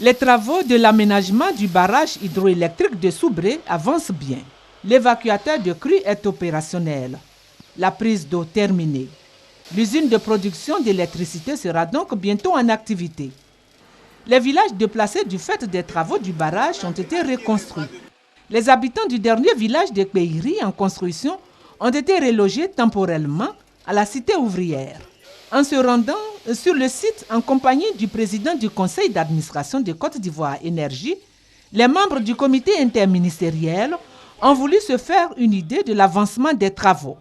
Les travaux de l'aménagement du barrage hydroélectrique de Soubré avancent bien. L'évacuateur de crue est opérationnel. La prise d'eau terminée. L'usine de production d'électricité sera donc bientôt en activité. Les villages déplacés du fait des travaux du barrage ont été reconstruits. Les habitants du dernier village de Kpeiri en construction ont été relogés temporairement à la cité ouvrière. En se rendant sur le site en compagnie du président du conseil d'administration de Côte d'Ivoire Énergie, les membres du comité interministériel ont voulu se faire une idée de l'avancement des travaux.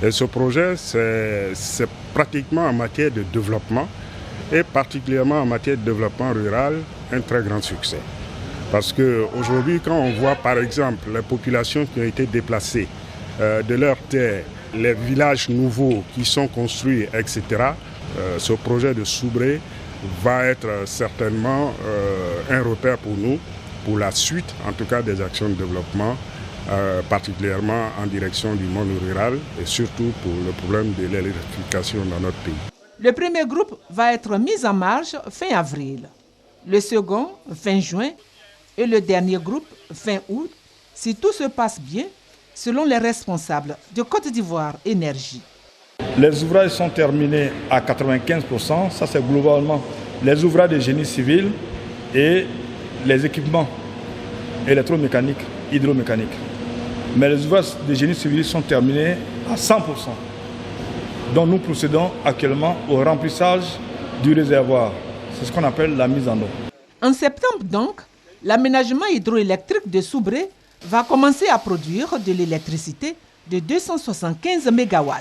Et ce projet, c'est pratiquement en matière de développement et particulièrement en matière de développement rural, un très grand succès. Parce qu'aujourd'hui, quand on voit par exemple les populations qui ont été déplacées de leurs terres, les villages nouveaux qui sont construits, etc., ce projet de Soubré va être certainement un repère pour nous, pour la suite en tout cas des actions de développement, particulièrement en direction du monde rural et surtout pour le problème de l'électrification dans notre pays. Le premier groupe va être mis en marche fin avril, le second fin juin et le dernier groupe fin août, si tout se passe bien, selon les responsables de Côte d'Ivoire Énergie. Les ouvrages sont terminés à 95%, ça c'est globalement les ouvrages de génie civil et les équipements électromécaniques, hydromécaniques. Mais les ouvrages de génie civil sont terminés à 100%. Donc nous procédons actuellement au remplissage du réservoir. C'est ce qu'on appelle la mise en eau. En septembre donc, l'aménagement hydroélectrique de Soubré va commencer à produire de l'électricité de 275 MW.